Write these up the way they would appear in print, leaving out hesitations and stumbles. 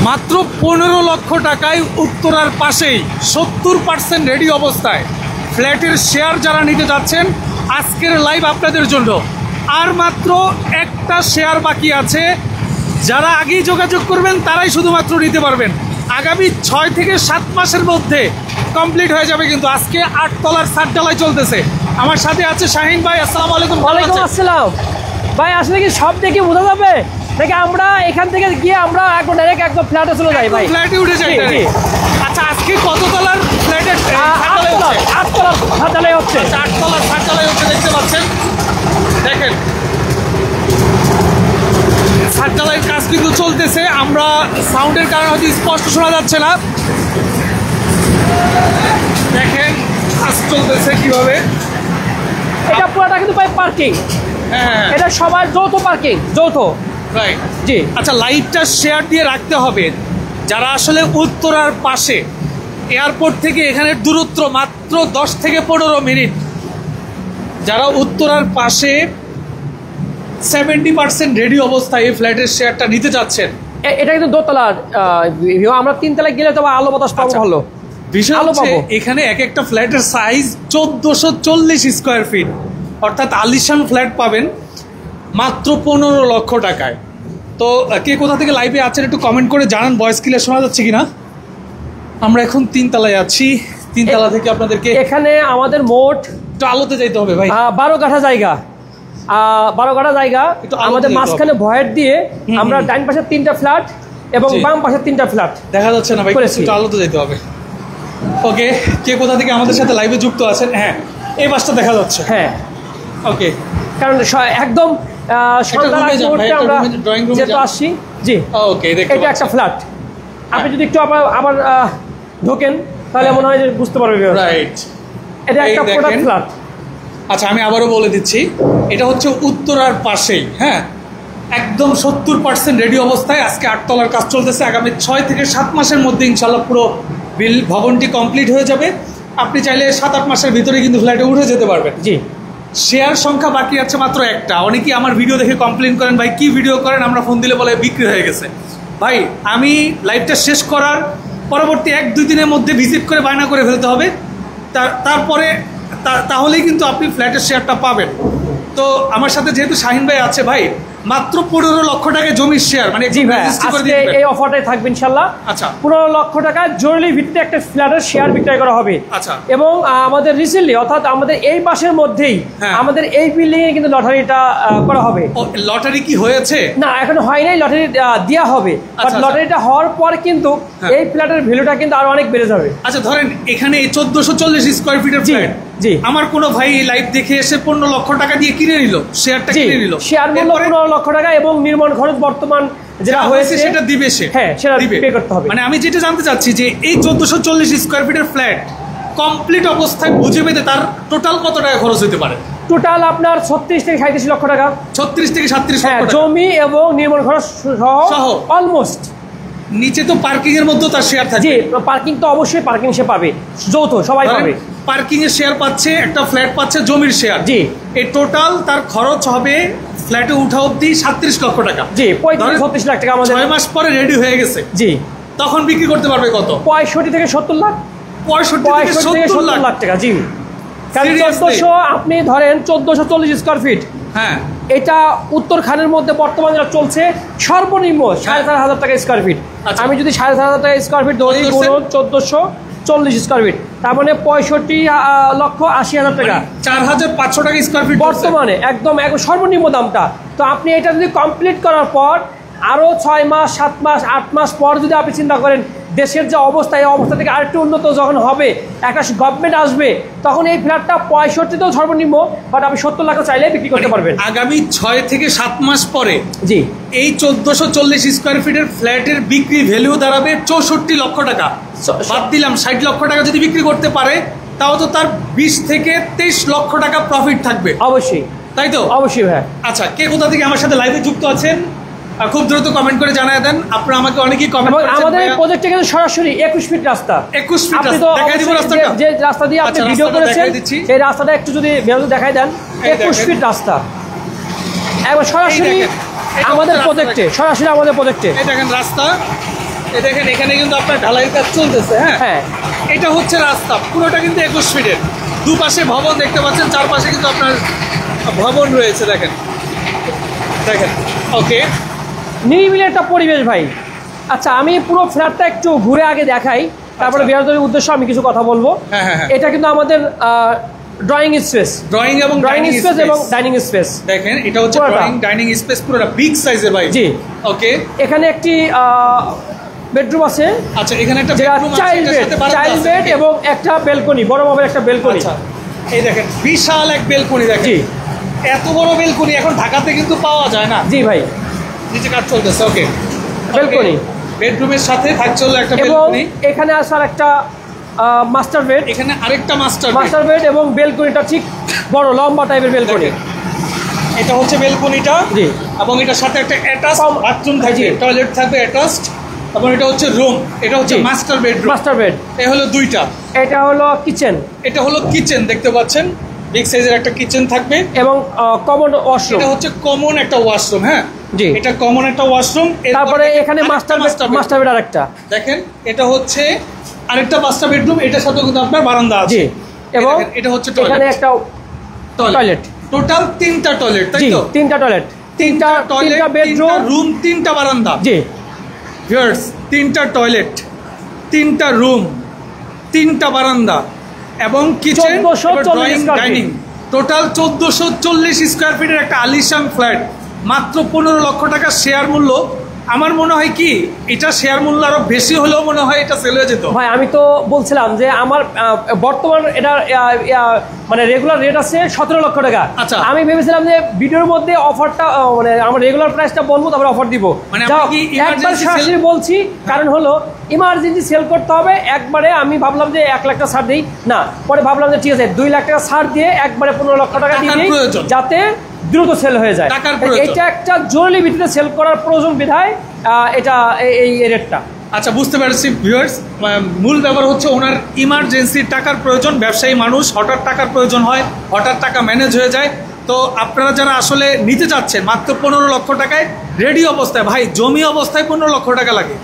মাত্র 15 লক্ষ টাকায় উত্তরার পাশেই 70% রেডি অবস্থায় ফ্ল্যাটের শেয়ার যারা নিতে যাচ্ছেন, আজকের লাইভ আপনাদের জন্য। আর মাত্র একটা শেয়ার বাকি আছে, যারা আগেই যোগাযোগ করবেন তারাই শুধুমাত্র নিতে পারবেন। আগামী 6 থেকে 7 মাসের মধ্যে কমপ্লিট হয়ে যাবে। কিন্তু আজকে 8 তলার ছাদ ঢালাই চলতেছে। আমার সাথে আছে শাহিন ভাই। আসসালামু আলাইকুম। ওয়ালাইকুম আসসালাম ভাই। আসলে কি সব দেখে বোঝা যাবে নাকি আমরা এখান থেকে গিয়ে আমরা একদম ডাইরেক্ট একদম ফ্ল্যাটে চলে যাই? ভাই ফ্ল্যাটে উঠে যাই। আচ্ছা, আজকে কত তলার ফ্ল্যাটের? 8 তলার ছাদ ঢালাই হচ্ছে। 8 তলার ছাদ ঢালাই হচ্ছে, দেখতে পাচ্ছেন। দেখেন, ছাদ ঢালাইয়ের কাজ কিন্তু চলতেছে। আমরা সাউন্ডের কারণে হয়তো স্পষ্ট শোনা যাচ্ছে না। দেখেন কাজ চলতেছে কিভাবে। এটা পুরোটা কিন্তু ভাই পার্কিং। হ্যাঁ, এটা সবার যৌথ পার্কিং, যৌথ। রাইট, জি। আচ্ছা, লাইটটা শেয়ার দিয়ে রাখতে হবে। যারা আসলে উত্তরার পাশে, এয়ারপোর্ট থেকে এখানের দূরত্ব মাত্র 10 থেকে 15 মিনিট। যারা উত্তরার পাশে 70% রেডি অবস্থায় এই ফ্ল্যাটের শেয়ারটা নিতে চাচ্ছেন, এটা কিন্তু দোতলার। আমরা 3 তলায় গেলে তো আলো বাতাস পাবো। ভালো বিষয় হচ্ছে এখানে এক একটা ফ্ল্যাটের সাইজ 1440 স্কোয়ার ফিট, অর্থাৎ আলিশান ফ্ল্যাট পাবেন মাত্র 15 লক্ষ টাকায়। তো কে কোথা থেকে লাইভে আছেন একটু কমেন্ট করে জানান। ভয়েস ক্লিয়ার শোনা যাচ্ছে কিনা? আমরা এখন 3 তলায় আছি। 3 তলা থেকে আপনাদেরকে এখানে আমাদের মোট একটু আলোতে যাইতে হবে ভাই। 12 কাঠা জায়গা। 12 কাঠা জায়গা। আমাদের মাঝখানে ভয়েট দিয়ে আমরা ডাইন পাশে 3টা ফ্ল্যাট এবং বাম পাশে 3টা ফ্ল্যাট দেখা যাচ্ছে না ভাই, একটু আলোতে যেতে হবে। ওকে, কে কোথা থেকে আমাদের সাথে লাইভে যুক্ত আছেন? হ্যাঁ, এই বাসটা দেখা যাচ্ছে। হ্যাঁ, ওকে, কারণ একদম আমরা যেহেতু আসছি। জি, ওকে, এটা একটা ফ্ল্যাট। আপনি যদি একটু আবার ঢোকেন তাহলে মনে হয় যে বুঝতে পারবেন। রাইট, এটা একটা প্রোডাক্ট ফ্ল্যাট। আচ্ছা, আমি আবারও বলে দিচ্ছি, এটা হচ্ছে উত্তরার পাশেই। হ্যাঁ, একদম 70% রেডি অবস্থায়। আজকে 8 তলার কাজ চলতেছে। আগামী 6 থেকে 7 মাসের মধ্যে ইনশাল্লাহ পুরো ভবনটি কমপ্লিট হয়ে যাবে। আপনি চাইলে 7-8 মাসের ভিতরে কিন্তু ফ্ল্যাটে উঠে যেতে পারবেন। জি, শেয়ার সংখ্যা বাকি আছে মাত্র একটা। অনেকেই আমার ভিডিও দেখে কমপ্লেন করেন, ভাই কি ভিডিও করেন, আমরা ফোন দিলে বলে বিক্রি হয়ে গেছে। ভাই, আমি লাইভটা শেষ করার পরবর্তী 1-2 দিনের মধ্যে ভিজিট করে বায়না করে ফেলতে হবে। তারপরে তাহলেই কিন্তু আপনি ফ্ল্যাটের শেয়ারটা পাবেন। তো আমার সাথে যেহেতু শাহিন ভাই আছে, ভাই মাত্র 15 লক্ষ টাকায় জমির শেয়ার, মানে জি ভাই, আজকে এই অফারটাই থাকবে ইনশাআল্লাহ। আচ্ছা, 15 লক্ষ টাকা জরুরি ভিত্তিতে একটা ফ্ল্যাটের শেয়ার বিক্রয় করা হবে। আচ্ছা, এবং আমাদের রিসেন্টলি, অর্থাৎ আমাদের এই মাসের মধ্যেই আমাদের এই বিল্ডিং এ কিন্তু লটারিটা করা হবে। লটারি কি হয়েছে? না, এখনো হয় নাই। লটারি দেওয়া হবে, বাট লটারিটা হওয়ার পর কিন্তু এই ফ্ল্যাটের ভ্যালুটা কিন্তু আরো অনেক বেড়ে যাবে। আচ্ছা, ধরেন এখানে 1440 স্কোয়ার ফিটের ফ্ল্যাট। জি, আমার কোনো ভাই লাইভ দেখে এসে 15 লক্ষ টাকা দিয়ে কিনে নিল, শেয়ারটা কিনে নিল। শেয়ার মূল্য 15 লক্ষ টাকা এবং নির্মাণ খরচ বর্তমান যেটা হয়েছে সেটা দিবে সে। হ্যাঁ, সেটা পে করতে হবে। মানে আমি যেটা জানতে চাচ্ছি যে এই 1440 স্কোয়ার ফিটের ফ্ল্যাট কমপ্লিট অবস্থায় বুঝে পেতে তার টোটাল কত টাকা খরচ হতে পারে? টোটাল আপনার 36 থেকে 37 লক্ষ টাকা। 36 থেকে 37 লক্ষ টাকা জমি এবং নির্মাণ খরচ সহ অলমোস্ট। নিচে তো পার্কিং এর মধ্যে তার শেয়ার থাকে। জি, পার্কিং তো অবশ্যই পার্কিং সে পাবে, যৌথ সবাই পাবে। পার্কিং এর শেয়ার পাচ্ছে, একটা ফ্ল্যাট পাচ্ছে, জমির শেয়ার। জি, এই টোটাল তার খরচ হবে ফ্ল্যাটে উঠা অবধি 37 লক্ষ টাকা। জি, 35-36 লাখ টাকা আমাদের 6 মাস পরে রেডি হয়ে গেছে। জি, তখন বিক্রি করতে পারবে কত? 65 থেকে 70 লাখ। 65 থেকে 70 লাখ টাকা। জি, কারণ 1400 আপনি ধরেন 1440 স্কোয়ার ফিট। হ্যাঁ, এটা উত্তরখানের মধ্যে বর্তমানে যেটা চলছে সর্বনিম্ন 4,500 টাকা স্কোয়ার ফিট। আমি যদি 4,500 টাকা স্কোয়ার ফিট ধরি, 1440 স্কোয়ার ফিট, তার মানে 65,80,000 টাকা, 4,500 টাকা স্কোয়ার ফিট বর্তমানে একদম সর্বনিম্ন দামটা। তো আপনি এটা যদি কমপ্লিট করার পর আরও 6 মাস, 7 মাস, 8 মাস পর যদি আপনি চিন্তা করেন দেশের যে অবস্থা, এই অবস্থা থেকে আরেকটু উন্নত যখন হবে, একটা গভর্নমেন্ট আসবে, তখন এই ফ্ল্যাটটা 65 সর্বনিম্ন, বাট আপনি 70 লাখ চাইলে বিক্রি করতে পারবেন। আগামী 6 থেকে 7 মাস পরে জি, এই 1440 স্কোয়ার ফিটের ফ্ল্যাটের বিক্রি ভ্যালু দাঁড়াবে 64 লক্ষ টাকা। বাদ দিলাম 60 লক্ষ টাকা যদি বিক্রি করতে পারে, তাও তো তার 20 থেকে 23 লক্ষ টাকা প্রফিট থাকবে। অবশ্যই, তাই তো? অবশ্যই ভাই। আচ্ছা, কে কোথা থেকে আমার সাথে লাইভে যুক্ত আছেন খুব দ্রুত কমেন্ট করে জানায় দেন। আপনারা আমাকে অনেকেই কমেন্ট করেছেন। আমাদের এই প্রজেক্টে কিন্তু সরাসরি 21 ফিট রাস্তা। 21 ফিট রাস্তা দেখাই দিব। রাস্তাটা যে রাস্তা দিয়ে আপনি ভিডিও করেছেন, এই রাস্তাটা একটু যদি ভিডিও দেখাই দেন। 21 ফিট রাস্তা একবার সরাসরি আমাদের প্রজেক্টে, সরাসরি আমাদের প্রজেক্টে। এই দেখেন রাস্তা, দেখেন এখানে কিন্তু আপনার ঢালাইয়ের কাজ চলতেছে। হ্যাঁ হ্যাঁ, এটা হচ্ছে রাস্তা, পুরোটা কিন্তু 21 ফিটের। দুপাশে ভবন দেখতে পাচ্ছেন, চারপাশে কিন্তু আপনার ভবন রয়েছে। দেখেন দেখেন ওকে, নিরিবিলি একটা পরিবেশ ভাই। আচ্ছা, আমি পুরো ফ্ল্যাটটা একটু ঘুরে আগে দেখাই, তারপরে বিয়ারদের উদ্দেশ্যে আমি কিছু কথা বলবো। হ্যাঁ হ্যাঁ, এটা কিন্তু আমাদের ড্রয়িং স্পেস, ড্রয়িং এবং স্পেস এবং ডাইনিং স্পেস। দেখেন এটা হচ্ছে পুরোটা। ড্রয়িং ডাইনিং স্পেস, পুরোটা বিগ সাইজের ভাই। জি, ওকে। এখানে একটি বেডরুম আছে। আচ্ছা, এখানে একটা যেটা বেডরুম আছে, চাইল্ড এটার বেড, সাথে বারান্দা চাইল্ড আছে। বেড এবং একটা বেলকনি, বড় মাপের একটা বেলকনি। আচ্ছা, এই দেখেন বিশাল এক বেলকনি। দেখেন জি, এত বড় বেলকনি এখন ঢাকাতে কিন্তু পাওয়া যায় না। জি ভাই, নিচে কাজ চলতেছে। ওকে, বেলকনি। বেডরুমের সাথে থাকছে হলো একটা এবং বেলকনি। এখানে আসার একটা মাস্টার বেড, এখানে আরেকটা মাস্টার বেড এবং বেলকনিটা ঠিক বড় লম্বা টাইপের বেলকনি। এটা হচ্ছে বেলকনিটা। জি, এবং এটার সাথে একটা অ্যাটাচ বাথরুম থাকবে, জি। টয়লেট থাকবে অ্যাটাচড। এবং এটা হচ্ছে রুম, এটা হচ্ছে মাস্টার বেডরুম। মাস্টার বেড, এই হলো দুইটা। এটা হলো কিচেন, এটা হলো কিচেন, দেখতে পাচ্ছেন বিগ সাইজের একটা কিচেন থাকবে। এবং কমন ওয়াশরুম। এটা হচ্ছে কমন একটা ওয়াশরুম। হ্যাঁ জি, এটা কমন একটা ওয়াশরুম। তারপরে এখানে মাস্টার বেড আরেকটা। দেখেন এটা হচ্ছে আরেকটা মাস্টার বেডরুম, এটার সাথে কিন্তু আপনার বারান্দা আছে। জি, এবং এটা হচ্ছে এখানে একটা টয়লেট। টোটাল 3টা টয়লেট, তাই জি, তো? 3টা টয়লেট, 3টা বেডরুম, রুম, 3টা বারান্দা। জি, ভিউয়ার্স, 3টা টয়লেট, 3টা রুম, 3টা বারান্দা এবং kitchen, 1440 square dining. Total 1440 square ফিটের একটা আলিশান ফ্ল্যাট, মাত্র 15 লক্ষ টাকা শেয়ার মূল্য। আমার মনে হয় কি এটা শেয়ার মূল্য আরো বেশি হলেও মনে হয় এটা সেল হয়ে যেত। ভাই আমি তো বলছিলাম যে আমার বর্তমান এটা মানে রেগুলার রেট আছে 17 লক্ষ টাকা। আচ্ছা, আমি ভেবেছিলাম যে ভিডিওর মধ্যে অফারটা মানে আমার রেগুলার প্রাইসটা বলবো, তারপর অফার দিব। মানে যাও, আপনি কি একবার emergency সরাসরি বলছি, কারণ হলো ইমার্জেন্সি সেল করতে হবে একবারে। আমি ভাবলাম যে 1 লাখ টাকা ছাড় দিই না, পরে ভাবলাম যে ঠিক আছে 2 লাখ টাকা ছাড় দিয়ে একবারে 15 লক্ষ টাকা দিয়ে দিই, যাতে দ্রুত সেল হয়ে যায়। এটা একটা জরুরি ভিত্তিতে সেল করার প্রয়োজন বিধায় এটা এই রেটটা। আচ্ছা, বুঝতে পারছি ভিউয়ার্স। মূল ব্যাপার হচ্ছে ওনার ইমার্জেন্সি টাকার প্রয়োজন। ব্যবসায়ী মানুষ, হঠাৎ টাকার প্রয়োজন হয়, হঠাৎ টাকা ম্যানেজ হয়ে যায়। তো আপনারা যারা আসলে নিতে চাচ্ছেন মাত্র 15 লক্ষ টাকায় রেডি অবস্থায়, ভাই জমি অবস্থায় 15 লক্ষ টাকা লাগে,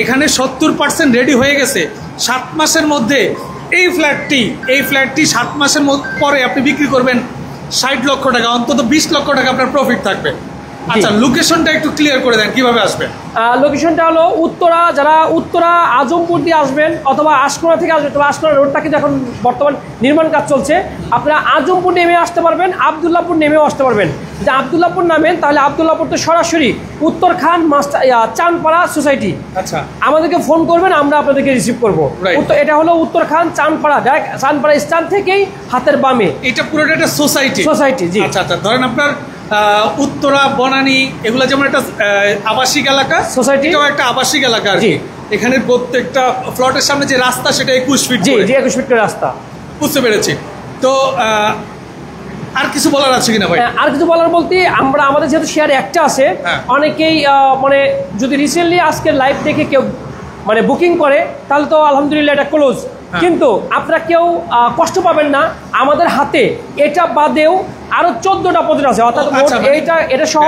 এখানে 70% রেডি হয়ে গেছে। 7 মাসের মধ্যে এই ফ্ল্যাটটি 7 মাসের পরে আপনি বিক্রি করবেন 60 লক্ষ টাকা, অন্তত 20 লক্ষ টাকা আপনার প্রফিট থাকবে। আচ্ছা, লোকেশনটা একটু ক্লিয়ার করে দেন, কিভাবে আসবেন? লোকেশনটা হলো উত্তরা, যারা উত্তরা আজমপুর দিয়ে আসবেন অথবা আশকোনা থেকে আসবেন, তবে আশকোনা রোডটা কিন্তু এখন বর্তমান নির্মাণ কাজ চলছে। আপনারা আজমপুর নেমে আসতে পারবেন, আবদুল্লাপুর নেমেও আসতে পারবেন। যে আবদুল্লাপুর নামেন, তাহলে আবদুল্লাপুর তো সরাসরি উত্তরখান চানপাড়া সোসাইটি। আচ্ছা, আমাদেরকে ফোন করবেন, আমরা আপনাদেরকে রিসিভ করবো। এটা হলো উত্তরখান চানপাড়া, চানপাড়া স্ট্যান্ড থেকেই হাতের বামে। এটা পুরোটা একটা সোসাইটি। জি। আচ্ছা আচ্ছা, ধরেন আপনার উত্তরা, বনানী, এগুলো যেমন একটা আবাসিক এলাকা, সোসাইটি, এটাও একটা আবাসিক এলাকা আর কি। এখানে প্রত্যেকটা ফ্লটের সামনে যে রাস্তা সেটা 21 ফিট। জি, 21 ফিট করে রাস্তা। বুঝতে পেরেছি। তো আর কিছু বলার আছে কিনা ভাই? আর কিছু বলার বলতে, আমাদের যেহেতু শেয়ার একটা আছে, অনেকেই মানে যদি রিসেন্টলি আজকে লাইভ দেখে কেউ মানে বুকিং করে, তাহলে তো আলহামদুলিল্লাহ এটা ক্লোজ। কিন্তু আপনারা কেউ কষ্ট পাবেন না, আমাদের হাতে এটা বাদেও আরো 14টা প্রজেক্ট আছে, অর্থাৎ এটা সহ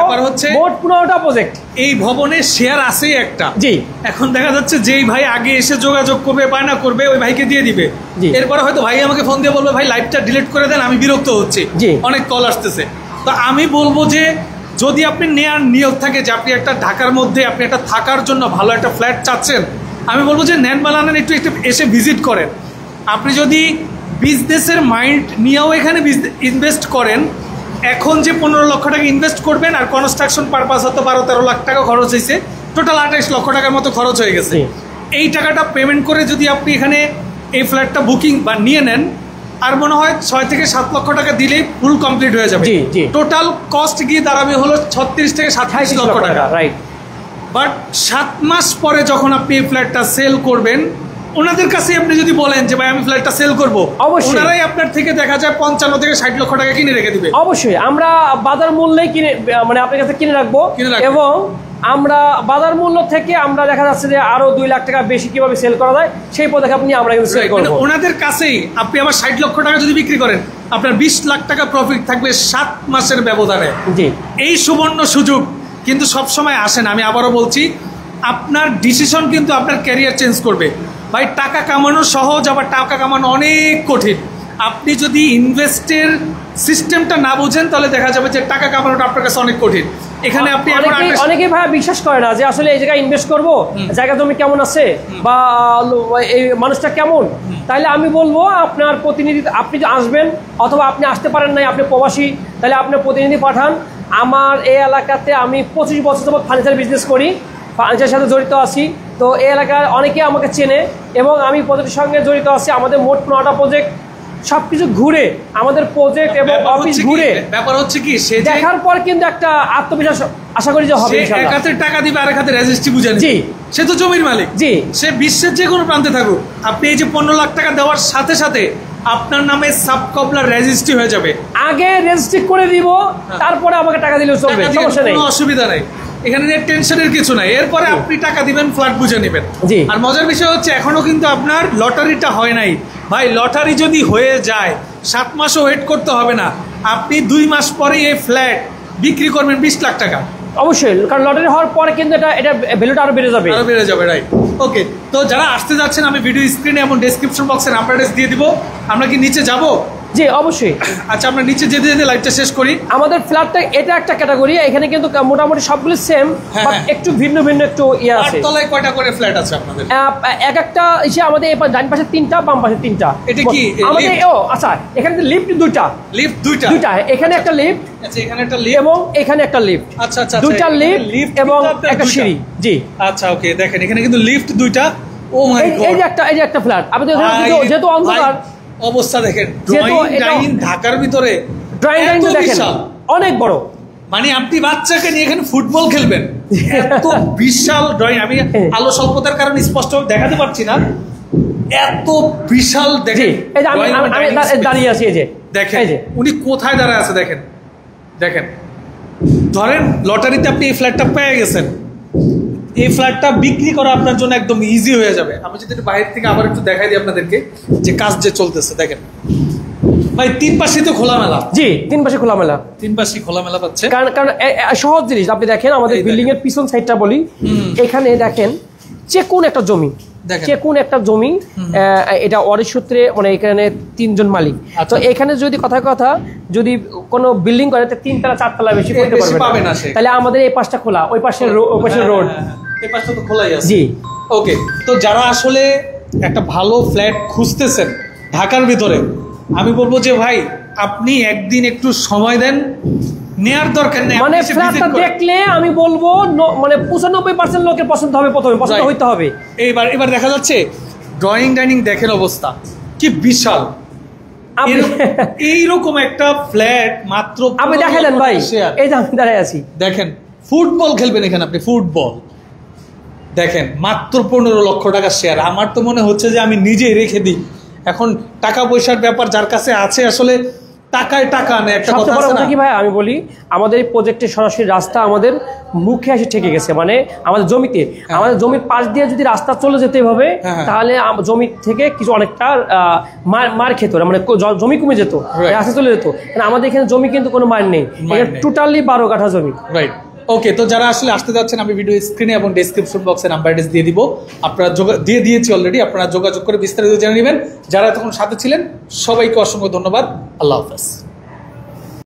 মোট 15টা প্রজেক্ট। এই ভবনের শেয়ার আছে একটা। জি, এখন দেখা যাচ্ছে যেই ভাই আগে এসে যোগাযোগ করবে, বায়না করবে, ওই ভাইকে দিয়ে দিবে। এরপরে হয়তো ভাই আমাকে ফোন দিয়ে বলবে ভাই লাইভটা ডিলিট করে দেন, আমি বিরক্ত হচ্ছি, অনেক কল আসতেছে। তো আমি বলবো যে যদি আপনি নেয়ার নিয়োগ থাকে যে আপনি একটা ঢাকার মধ্যে আপনি একটা থাকার জন্য ভালো একটা ফ্ল্যাট চাচ্ছেন, আমি বলবো যে নেন বালানেন একটু এসে ভিজিট করেন। আপনি যদি বিজনেসের মাইন্ড নিয়েও এখানে ইনভেস্ট করেন, এখন যে 15 লক্ষ টাকা ইনভেস্ট করবেন আর কনস্ট্রাকশন পারপাস হতো 12-13 লাখ টাকা খরচ হয়েছে, টোটাল 28 লক্ষ টাকার মতো খরচ হয়ে গেছে। এই টাকাটা পেমেন্ট করে যদি আপনি এখানে এই ফ্ল্যাটটা বুকিং বা নিয়ে নেন, আর মনে হয় 6 থেকে 7 লক্ষ টাকা দিলেই ফুল কমপ্লিট হয়ে যাবে। টোটাল কস্ট গিয়ে দাঁড়াবে হলো 36 থেকে 27 লক্ষ টাকা। বাট 7 মাস পরে যখন আপনি এই ফ্ল্যাটটা সেল করবেন, ওনাদের কাছে আপনি যদি বলেন যে ভাই আমি ফ্ল্যাটটা সেল করবো, ওনারাই আপনার থেকে দেখা যায় 55 থেকে 60 লক্ষ টাকা কিনে রেখে দিবে। অবশ্যই আমরা বাজার মূল্যে কিনে, মানে আপনার কাছে কিনে রাখবো, এবং আমরা বাজার মূল্য থেকে আমরা দেখা যাচ্ছে যে আরো 2 লাখ টাকা বেশি কিভাবে সেল করা যায় সেই পদক্ষেপ নিয়ে আমরা কিন্তু সেল করব। ওনাদের কাছেই আপনি আবার 60 লক্ষ টাকা যদি বিক্রি করেন, আপনার 20 লাখ টাকা প্রফিট থাকবে 7 মাসের ব্যবধানে। জি, এই সুবর্ণ সুযোগ কিন্তু সবসময় আসে না। আমি আবারও বলছি, আপনার ডিসিশন কিন্তু আপনার ক্যারিয়ার চেঞ্জ করবে। ভাই টাকা কামানো সহজ, আবার টাকা কামানো অনেক কঠিন। আপনি যদি ইনভেস্টের সিস্টেমটা না বুঝেন তাহলে দেখা যাবে যে টাকা কামানোটা আপনার কাছে অনেক কঠিন। এখানে আপনি অনেকেই ভাই বিশ্বাস করে না যে আসলে এই জায়গায় ইনভেস্ট করব, জায়গা জমি কেমন আছে বা এই মানুষটা কেমন। তাইলে আমি বলবো আপনার প্রতিনিধি, আপনি যে আসবেন অথবা আপনি আসতে পারেন নাই, আপনি প্রবাসী, তাহলে আপনার প্রতিনিধি পাঠান। আমার এই এলাকাতে আমি 25 বছর যাবত ফার্নিচার বিজনেস করি, ফার্নিচারের সাথে জড়িত আছি। তো এই এলাকার অনেকেই আমাকে চেনে এবং আমি প্রজেক্টের সঙ্গে জড়িত আছি। আমাদের মোট 9টা প্রজেক্ট, সবকিছু ঘুরে আমাদের প্রজেক্ট এবং অফিস ঘুরে ব্যাপার হচ্ছে কি সে দেখার পর কিন্তু একটা আত্মবিশ্বাস আশা করি যে হবে। এক হাতে টাকা দিবে আর এক হাতে রেজিস্ট্রি বুঝে জি, সে তো জমির মালিক। জি, সে বিশ্বের যে কোনো প্রান্তে থাকুক, আপনি এই যে 15 লাখ টাকা দেওয়ার সাথে সাথে আপনার নামে সাব কবলার রেজিস্ট্রি হয়ে যাবে। আগে রেজিস্ট্রি করে দিব, তারপরে আমাকে টাকা দিলেও চলবে, সমস্যা নেই, কোনো অসুবিধা নেই। এখানে টেনশনের কিছু নাই। এরপরে আপনি টাকা দিবেন, ফ্ল্যাট বুঝে নেবেন। জি। আর মজার বিষয় হচ্ছে এখনো কিন্তু আপনার লটারিটা হয় নাই। ভাই লটারি যদি হয়ে যায় 7 মাসও ওয়েট করতে হবে না, আপনি 2 মাস পরে এই ফ্ল্যাট বিক্রি করবেন 20 লাখ টাকা। অবশ্যই, কারণ লটারি হওয়ার পরে কিন্তু এটা ভ্যালুটা আরো বেড়ে যাবে, রাইট। ওকে, তো যারা আসতে যাচ্ছেন আমি ভিডিও স্ক্রিনে এবং ডেসক্রিপশন বক্সে নাম্বার অ্যাড্রেস দিয়ে দিব। আমরা কি নিচে যাব? জি অবশ্যই। আচ্ছা, আমরা নিচে যেতে যেতে লাইভটা শেষ করি। আমাদের ফ্ল্যাটটা এটা একটা ক্যাটাগরি, এখানে কিন্তু মোটামুটি সবগুলো সেম, বাট একটু ভিন্ন ভিন্ন একটু ইয়ে আছে। তলায় কয়টা করে ফ্ল্যাট আছে আপনাদের? এক একটা এসে আমাদের ডান পাশে 3টা, বাম পাশে 3টা। এটা কি আমাদের আচ্ছা, এখানে লিফট 2টা, দুইটা, এখানে একটা লিফট, আচ্ছা এখানে একটা লিফট এবং এখানে একটা লিফট। আচ্ছা আচ্ছা, দুইটা লিফট এবং একটা সিঁড়ি। জি আচ্ছা, ওকে, দেখেন এখানে কিন্তু লিফট 2টা। ও মাই গড, এই যে একটা ফ্ল্যাট। আমাদের যেহেতু অন্ধকার অবস্থা দেখেন, ড্রয়িং ডাইনিং ঢাকার ভিতরে, ড্রয়িং ডাইনিং দেখেন অনেক বড়। মানে আপনি বাচ্চাকে নিয়ে এখানে ফুটবল খেলবেন, এত বিশাল ড্রয়িং। আমি আলো স্বল্পতার কারণে স্পষ্ট দেখাতে পারছি না, এত বিশাল দেখেন। এই যে আমি দাঁড়িয়ে আছি, এই যে দেখেন উনি কোথায় দাঁড়ায় আছে, দেখেন দেখেন। ধরেন লটারিতে আপনি এই ফ্ল্যাটটা পেয়ে গেছেন, এই ফ্ল্যাটটা বিক্রি করা আপনার জন্য একদম ইজি হয়ে যাবে। আমি যদি বাইরে থেকে আবার একটু দেখাই দিই আপনাদেরকে যে কাজ যে চলতেছে, দেখেন ভাই 3 পাশে তো খোলামেলা। জি, 3 পাশে খোলামেলা, 3 পাশে খোলামেলা পাচ্ছে। কারণ সহজ জিনিস। আপনি দেখেন আমাদের বিল্ডিং এর পিছন সাইডটা বলি, এখানে দেখেন চেকুন একটা জমি, এটা অরিশ সূত্রে, মানে এখানে 3 জন মালিক। তো এখানে যদি কথা যদি কোনো বিল্ডিং করে 3 তলা 4 তলা বেশি করতে পারবে না। তাহলে আমাদের এই পাশটা খোলা, ওই পাশে রোড, এই পাশটা তো খোলাই আছে। জি ওকে, তো যারা আসলে একটা ভালো ফ্ল্যাট খুঁজতেছেন ঢাকার ভিতরে, আমি বলবো যে ভাই আপনি একদিন একটু সময় দেন, নেয়ার দরকার নেই। মানে ফ্ল্যাটটা দেখলে আমি বলবো মানে 95% লোকের পছন্দ হবে, প্রথমে পছন্দ হইতে হবে। এবার দেখা যাচ্ছে ড্রয়িং ডাইনিং দেখেন অবস্থা কি বিশাল। এইরকম একটা ফ্ল্যাট মাত্র আপনি দেখালেন ভাই, এই যে আমি দাঁড়ায় আছি, দেখেন ফুটবল খেলবেন এখানে আপনি, ফুটবল দেখেন মাত্র 15 লক্ষ টাকা শেয়ার। আমার তো মনে হচ্ছে যে আমি নিজেই রেখে দিই। এখন টাকা পয়সার ব্যাপার, যার কাছে আছে আসলে টাকায় টাকা নেই, একটা কথা আছে না কি ভাই। আমি বলি আমাদের এই প্রজেক্টের সরাসরি রাস্তা আমাদের মুখে এসে ঠেকে গেছে, মানে আমাদের জমিতে। আমাদের জমির পাশ দিয়ে যদি রাস্তা চলে যেতে হবে তাহলে জমি থেকে কিছু অনেকটা মার খেত, মানে জমি কমে যেত, রাস্তা চলে যেত। আমাদের এখানে জমি কিন্তু কোনো মার নেই, টোটালি 12 কাঠা জমি। রাইট। ওকে, তো যারা আসলে আসতে যাচ্ছেন আমি ভিডিও স্ক্রিনে এবং ডেসক্রিপশন বক্সে নাম্বার অ্যাড্রেস দিয়ে দিব। আপনারা দিয়েছি অলরেডি, আপনারা যোগাযোগ করে বিস্তারিত জেনে নেবেন। যারা তখন সাথে ছিলেন সবাইকে অসংখ্য ধন্যবাদ। আল্লাহ হাফেজ।